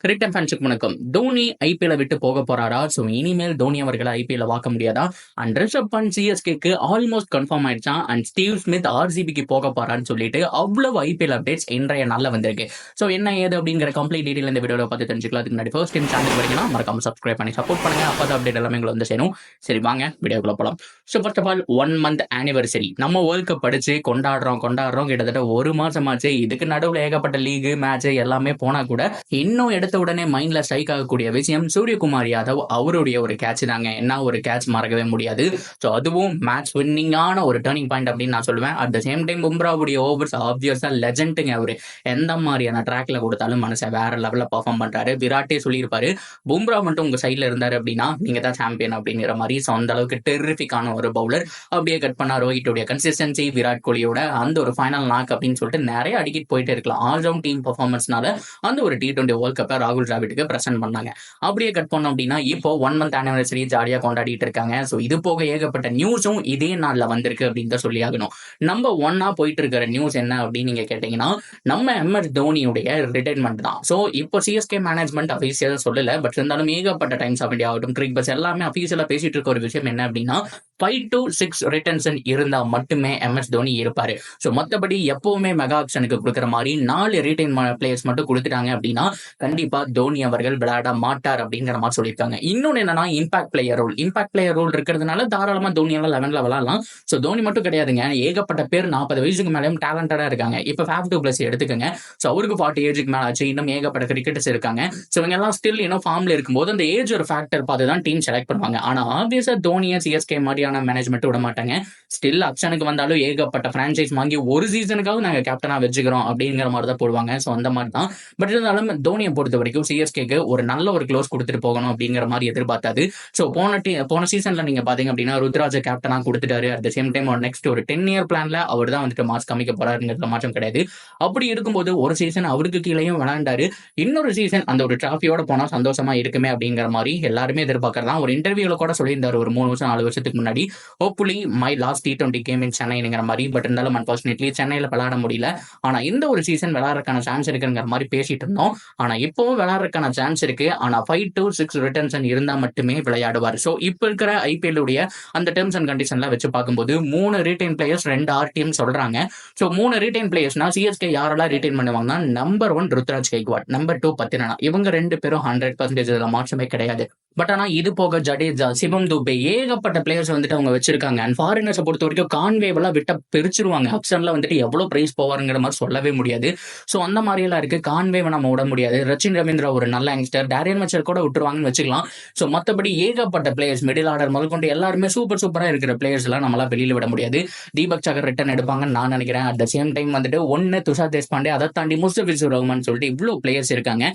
Cricket ஃபேன்ஸுக்கு வணக்கம். Dhoni IPL விட்டு போக போறாரா? ஸோ இனிமேல் தோனி அவர்களை ஐபிஎல் பார்க்க முடியாதா? அண்ட் ரிஷப் பண்ட் சிஎஸ்கேக்கு ஆல்மோஸ்ட் கன்ஃபார்ம் ஆயிடுச்சான். அண்ட் ஸ்டீவ் ஸ்மித் ஆர்சிபிக்கு போக போறான்னு சொல்லிட்டு அவ்வளவு ஐபிஎல் அப்டேட்ஸ் இன்றைய நாளில் வந்திருக்கு. ஸோ என்ன ஏது அப்படிங்கிற கம்ப்ளீட் டீடைல் இந்த வீடியோவில் பார்த்து தெரிஞ்சுக்கலாம். அதுக்கு முன்னாடி ஃபர்ஸ்ட் டைம் சேனல் வரீங்கன்னா மறக்காம சப்ஸ்கிரைப் பண்ணி சப்போர்ட் பண்ணுங்க. அப்போ அப்டேட் எல்லாமே உங்களுக்கு வந்து சேரும். சரி வாங்க வீடியோக்குள்ள போகலாம். So first of all 1 month anniversary நம்ம வேர்ல்ட் கப் படிச்சு கொண்டாடுறோம் கிட்டத்தட்ட ஒரு மாசமாச்சு. இதுக்கு நடுவில் ஏகப்பட்ட லீக் மேட்ச் எல்லாமே போனா கூட இன்னும் எடுத்த உடனே மைண்ட்ல ஸ்ட்ரைக் ஆகக்கூடிய விஷயம் சூரியகுமார் யாதவ் அவருடைய ஒரு கேட்ச் தாங்க. என்ன ஒரு கேட்ச் மறக்கவே முடியாது. ஸோ அதுவும் மேட்ச் வின்னிங்கான ஒரு டேர்னிங் பாயிண்ட் அப்படின்னு நான் சொல்லுவேன். அட் த சேம் டைம் பும்ராவுடைய ஓவர்ஸ் ஆப்வியஸா லெஜெண்டுங்க. அவரு எந்த மாதிரியான ட்ராக்ல கொடுத்தாலும் மனுஷன் வேற லெவல்ல பர்ஃபார்ம் பண்றாரு. விராட்டே சொல்லியிருப்பாரு, பும்ரா மட்டும் உங்க சைட்ல இருந்தாரு அப்படின்னா நீங்க தான் சாம்பியன் அப்படிங்கிற மாதிரி. ஸோ அந்த அளவுக்கு டெரிஃபிக்கான ஒரு பவுலர். அப்படியே கட் பண்ணா ரோஹிட்டோடைய கன்சிஸ்டன்சி, விராட் கோலியோட அந்த ஒரு ஃபைனல் நாக் அப்படின்னு சொல்லிட்டு நிறைய அடிக்கிட்டு போயிட்டே இருக்கலாம். ஆல்ரவுண்ட் டீம் பர்ஃபார்மன்ஸ்னால அந்த ஒரு T20 வேர்ல்ட் கப்பை ராகுல் டிராவிட்டுக்கு பிரசன்ட் பண்ணாங்க. அப்படியே கட் பண்ணோம் அப்படின்னா இப்போ 1 month ஆனிவர்சரி ஜாலியா கொண்டாடிட்டு இருக்காங்க. ஸோ இது போக ஏகப்பட்ட நியூஸும் இதே நாள்ல வந்திருக்கு அப்படின்னு தான் சொல்லி ஆகணும். நம்பர் 1 போயிட்டு இருக்கிற நியூஸ் என்ன அப்படின்னு நீங்க கேட்டீங்கன்னா நம்ம MS தோனியுடைய ரிட்டைர்மெண்ட் தான். ஸோ இப்போ சிஎஸ்கே மேனேஜ்மெண்ட் அபிஷியலா சொல்லல, பட் இருந்தாலும் ஏகப்பட்ட டைம்ஸ் ஆஃப் இந்தியா ஆகட்டும், கிரிக் பஸ் எல்லாமே அபிஷியலா பேசிட்டு இருக்க ஒரு விஷயம் என்ன அப்படின்னா 5 to 6 ரிட்டன்ஷன் இருந்தா மட்டுமே MS தோனி இருப்பாரு. ஸோ மற்றபடி எப்பவுமே மெகா ஆப்ஷனுக்கு கொடுக்குற மாதிரி 4 ரீடைன் பிளேயர்ஸ் மட்டும் கொடுத்துட்டாங்க அப்படின்னா கண்டிப்பா தோனி அவர்கள் விளையாட மாட்டார் அப்படிங்கிற மாதிரி சொல்லியிருக்காங்க. இன்னொன்னு என்னன்னா இம்பாக்ட் பிளேயர் ரோல் இருக்கிறதுனால தாராளமா தோனியால 11ல விளையாடலாம். ஸோ தோனி மட்டும் கிடையாதுங்க, ஏகப்பட்ட பேர் 40 வயசுக்கு மேலேயும் டேலண்டடா இருக்காங்க. இப்போ 52+ எடுத்துக்கோங்க. ஸோ அவருக்கு 40 ஏஜுக்கு மேல ஆச்சு. இன்னும் ஏகப்பட்ட கிரிக்கெட்டர்ஸ் இருக்காங்க. ஸோ இவங்க எல்லாம் ஸ்டில் இன்னும் ஃபார்ம்ல இருக்கும்போது அந்த ஏஜ் ஒரு ஃபேக்டர் பார்த்து தான் டீம் செலக்ட் பண்ணுவாங்க. ஆனா ஆப்வியஸா தோனியை சிஎஸ்கே மாதிரியான மேனேஜ்மெண்ட் விட மாட்டாங்க. ஸ்டில் ஆப்ஷனுக்கு வந்தாலும் ஏகப்பட்ட பிரான்சைஸ் வாங்கி ஒரு சீசனுக்காக நாங்க கேப்டனா வச்சுக்கிறோம் அப்படிங்கிற மாதிரி தான் போடுவாங்க. ஸோ அந்த மாதிரி தான். பட் இருந்தாலும் தோனியை பொறுத்த வரைக்கும் சிஎஸ்கேக்கு ஒரு நல்ல ஒரு க்ளோஸ் கொடுத்துட்டு போகணும் அப்படிங்கிற மாதிரி எதிர்பார்த்தாது. ஸோ போன சீசன்ல நீங்க பாத்தீங்க அப்படின்னா ருத்ராஜ கேப்டனா கொடுத்துட்டாரு. At the same time next ஒரு 10 year பிளான்ல அவர் தான் வந்துட்டு மார்க்ஸ் காமிக்க போறாருங்கிறதுல மாற்றம் கிடையாது. அப்படி இருக்கும்போது ஒரு சீசன் அவருக்கு கீழேயும் விளையாண்டாரு. இன்னொரு சீசன் அந்த ஒரு டிராஃபியோட போனா சந்தோஷமா இருக்குமே அப்படிங்கிற மாதிரி எல்லாருமே எதிர்பார்க்கறதா. ஒரு இன்டர்வியூல கூட சொல்லியிருந்தாரு ஒரு 3 வருஷம் 4 வருஷத்துக்கு முன்னாடி, hopefully my last T20 game in சென்னைங்கிற மாதிரி. பட் இருந்தாலும் அன்பார்ச்சுனேட்லி சென்னையில விளையாட முடியல. ஆனா இந்த ஒரு சீசன் விளையாடுறதுக்கான சான்ஸ் இருக்குங்கிற மாதிரி பேசிட்டு இருந்தோம். ஆனா இப்பவும் விளையாடுறதுக்கான சான்ஸ் இருக்கு. ஆனா 5 to 6 ரிட்டன்ஷன் இருந்தா மட்டுமே விளையாடுவார். ஸோ இப்போ இருக்கிற ஐபிஎல் உடைய அந்த டெர்ம்ஸ் அண்ட் கண்டிஷன்ல வச்சு பார்க்கும்போது 3 ரீடைன் பிளேயர்ஸ் 2 RTM சொல்றாங்க. ஸோ 3 ரீடைன் பிளேயர்ஸ்னா சிஎஸ்கே யாரெல்லாம் ரீடைன் பண்ணுவாங்கன்னா நம்பர் 1 ருத்ராஜ் கெய்க்வாட், நம்பர் 2 பத்திரனா. இவங்க 2 பேரும் 100% மாற்றமே கிடையாது. பட் ஆனா இது போக ஜடேஜா, சிவம் துபே ஏகப்பட்ட பிளேயர்ஸ் வந்துட்டு அவங்க வச்சிருக்காங்க. அண்ட் ஃபாரினர்ஸை பொறுத்த வரைக்கும் கான்வேவெல்லாம் விட்ட பிரிச்சிருவாங்க. ஆப்ஷன்ல வந்துட்டு எவ்வளவு பிரைஸ் போவாருங்கிற மாதிரி சொல்லவே முடியாது. ஸோ அந்த மாதிரி எல்லாம் இருக்கு. கான்வேவை நம்ம விட முடியாது. ரச்சின் ரவீந்திரா ஒரு நல்ல யங்ஸ்டர், டேரியன் மெச்சர் கூட விட்டுருவாங்கன்னு வச்சுக்கலாம். ஸோ மற்றபடி ஏகப்பட்ட பிளேயர்ஸ் மிடில் ஆர்டர் முதல் கொண்டு எல்லாருமே சூப்பரா இருக்கிற பிளேயர்ஸ் எல்லாம் நம்மளால வெளியில விட முடியாது. தீபக் சகர் ரிட்டர்ன் எடுப்பாங்கன்னு நான் நினைக்கிறேன். அட் த சேம் டைம் வந்துட்டு ஒன்னு துஷார் தேஷ்பாண்டே, அதை தாண்டி முஸ்தபிசுர் ரஹ்மான் சொல்லிட்டு இவ்வளவு பிளேயர்ஸ் இருக்காங்க.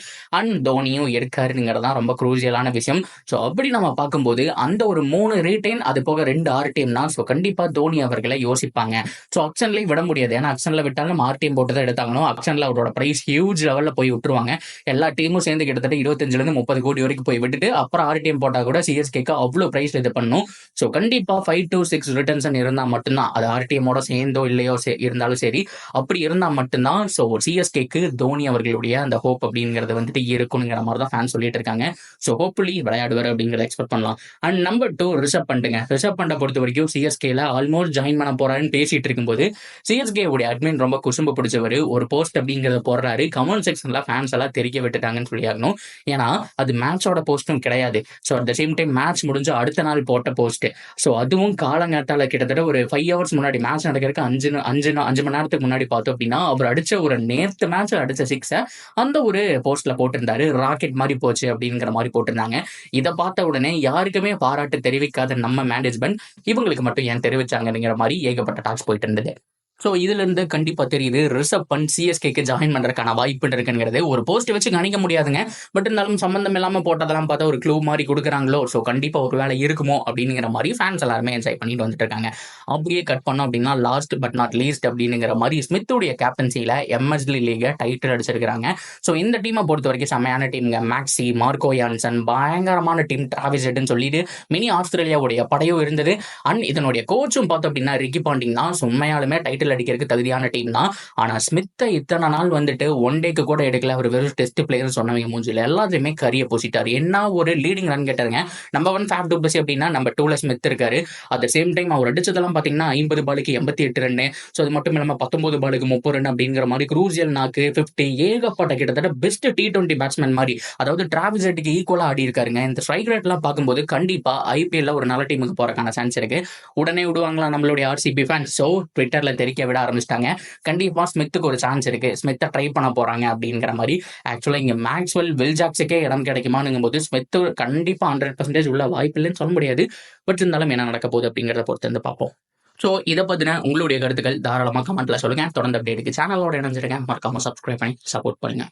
அண்ட் தோனியும் இருக்காருங்கிறதான் ரொம்ப குரூசியலான விஷயம். ஸோ அப்படி நம்ம பார்க்கும்போது அந்த ஒரு 3 ரீடைன் அது போக 2 RTMனா ஸோ கண்டிப்பா தோனி அவர்களை யோசிப்பாங்க. ஸோ ஆக்ஷன்லேயே விட முடியாது. ஏன்னா ஆக்ஷன்ல விட்டாலும் RTM போட்டு தான் எடுத்தாங்கணும். ஆக்ஷன்ல அவரோட பிரைஸ் ஹியூஜ் லெவல்ல போய் விட்டுருவாங்க. எல்லா டீமும் சேர்ந்து கிட்டத்தட்ட 25 to 30 கோடி வரைக்கும் போய் விட்டுட்டு அப்புறம் RTM போட்டா கூட சிஎஸ்கேக்கு அவ்வளோ பிரைஸ் இது பண்ணும். ஸோ கண்டிப்பா 5 to 6 ரிட்டன்ஷன் இருந்தால் மட்டும்தான், அது RTMோட சேர்ந்தோ இல்லையோ இருந்தாலும் சரி, அப்படி இருந்தால் மட்டும்தான் ஸோ சிஎஸ்கேக்கு தோனி அவர்களுடைய அந்த ஹோப் அப்படிங்கிறது வந்துட்டு இருக்குங்கிற மாதிரி தான் ஃபேன் சொல்லிட்டு இருக்காங்க. ஸோ ஹோப்ஃபுல்லி விளையாடுவார் அப்படிங்கிறத எக்ஸ்பெக்ட் பண்ணலாம். அண்ட் நம்பர் 2 ரிஷப் பண்ட்டுங்க. ரிஷப் பண்டை பொறுத்த வரைக்கும் சிஎஸ்கேல ஆல்மோஸ்ட் ஜாயின் பண்ண போறாருன்னு பேசிட்டு இருக்கும்போது சிஎஸ்கே உடைய அட்மின் ரொம்ப குசும்பு பிடிச்சவர் ஒரு போஸ்ட் அப்படிங்கிறத போடுறாரு. கமெண்ட் செக்ஷன்ல ஃபேன்ஸ் எல்லாம் தெரிக்க விட்டுட்டாங்கன்னு சொல்லி ஆகணும். ஏன்னா அது மேட்சோட போஸ்டும் கிடையாது. So at the same time match முடிஞ்சு அடுத்த நாள் போட்ட போஸ்ட். ஸோ அதுவும் காலங்காத்தால கிட்டத்தட்ட ஒரு 5 hours முன்னாடி, மேட்ச் நடக்கிறதுக்கு 5 மணி நேரத்துக்கு முன்னாடி பார்த்தோம் அப்படின்னா அவர் அடிச்ச ஒரு நேத்து மேட்ச் அடிச்ச 6 அந்த ஒரு போஸ்ட்ல போட்டிருந்தாரு. ராக்கெட் மாதிரி போச்சு அப்படிங்கிற மாதிரி போட்டிருந்தாங்க. இதை பார்த்த உடனே யாருக்குமே பாராட்டு தெரிவிக்காத நம்ம மேனேஜ்மெண்ட் இவங்களுக்கு மட்டும் ஏன் தெரிவிச்சாங்கிற மாதிரி ஏகப்பட்ட டாக்ஸ் போயிட்டு இருந்தது. ஸோ இதுல இருந்து கண்டிப்பா தெரியுது ரிஷப் பண்ட் சிஎஸ்கேக்கு ஜாயின் பண்றதுக்கான வாய்ப்பு இருக்குங்கிறது. ஒரு போஸ்ட் வச்சு கணிக்க முடியாதுங்க. பட் இருந்தாலும் சம்பந்தம் இல்லாம போட்டதெல்லாம் பார்த்தா ஒரு க்ளூ மாதிரி கொடுக்குறாங்களோ. ஸோ கண்டிப்பா ஒரு வேலை இருக்குமோ அப்படிங்கிற மாதிரி ஃபேன்ஸ் எல்லாருமே என்ஜாய் பண்ணிட்டு வந்துட்டு இருக்காங்க. அப்படியே கட் பண்ணோம் அப்படின்னா லாஸ்ட் பட் நாட் லீஸ்ட் அப்படிங்கிற மாதிரி ஸ்மித்துடைய கேப்டன்சியில எம்எஸ்டி லீக டைட்டில் அடிச்சிருக்காங்க. ஸோ இந்த டீமை பொறுத்த வரைக்கும் செம்மையான டீம்ங்க. மேக்ஸி, மார்க்கோ யான்சன், பயங்கரமான டீம். டிராவிஸ் ஹெட்னு சொல்லிட்டு மினி ஆஸ்திரேலியாவுடைய படையும் இருந்தது. அண்ட் இதனுடைய கோச்சும் பார்த்தோம் அப்படின்னா ரிக்கி பாண்டிங் தான். உண்மையாலுமே டைட்டில் ஐபிஎல் அடிக்கிறதுக்கு தகுதியான டீம் தான். ஆனா ஸ்மித்தை இத்தனை நாள் வந்துட்டு ஒன் டேக்கு கூட எடுக்கல. அவர் வெறும் டெஸ்ட் பிளேயர் சொன்னவங்க மூஞ்சில எல்லாத்தையுமே கரிய பூசிட்டாரு. என்ன ஒரு லீடிங் ரன் கேட்டாருங்க. நம்பர் 1 ஃபேப் டுப்ளசி அப்படின்னா நம்ம 2ல ஸ்மித் இருக்காரு. அட் த சேம் டைம் அவர் அடிச்சதெல்லாம் பாத்தீங்கன்னா 50 பாலுக்கு 88 ரன். ஸோ அது மட்டும் இல்லாம 19 பாலுக்கு 30 ரன் அப்படிங்கிற மாதிரி குரூசியல் நாக்கு 50 ஏகப்பட்ட கிட்டத்தட்ட பெஸ்ட் T20 பேட்ஸ்மேன் மாதிரி, அதாவது டிராவிஸ் ஹெட்டுக்கு ஈக்குவலா ஆடி இருக்காருங்க. இந்த ஸ்ட்ரைக் ரேட் எல்லாம் பார்க்கும்போது கண்டிப்பா ஐபிஎல்ல ஒரு நல்ல டீமுக்கு போறதுக்கான சான்ஸ் இருக்கு. உடனே விடுவாங்களா நம்மளுடைய ஆர்சிபி ஃபேன்ஸ்? ஸோ ட்விட்டர்ல தெரிவிக்க விட ஆரம்பிச்சிட்டாங்க. கண்டிப்பா ஸ்மித்துக்கு ஒரு சான்ஸ் இருக்கு, ஸ்மித்தை ட்ரை பண்ண போறாங்க அப்படிங்கிற மாதிரி. ஆக்சுவலா இங்க மேக்ஸ்வெல் வில்ஜாக்ஸுக்கே இடம் கிடைக்குமானுங்கும் போது ஸ்மித் கண்டிப்பா 100% உள்ள வாய்ப்பு இல்லைன்னு சொல்ல முடியாது. பட் இருந்தாலும் என்ன நடக்க போகுது அப்படிங்கிறத பொறுத்து வந்து பார்ப்போம். ஸோ இதை பத்தின உங்களுடைய கருத்துக்கள் தாராளமாக கமெண்ட்ல சொல்லுங்க. தொடர்ந்து அப்டேட்டுக்கு சேனலோட இணைஞ்சிருக்கேன். மறக்காம சப்ஸ்கிரைப் பண்ணி சப்போர்ட் பண்ணுங்க.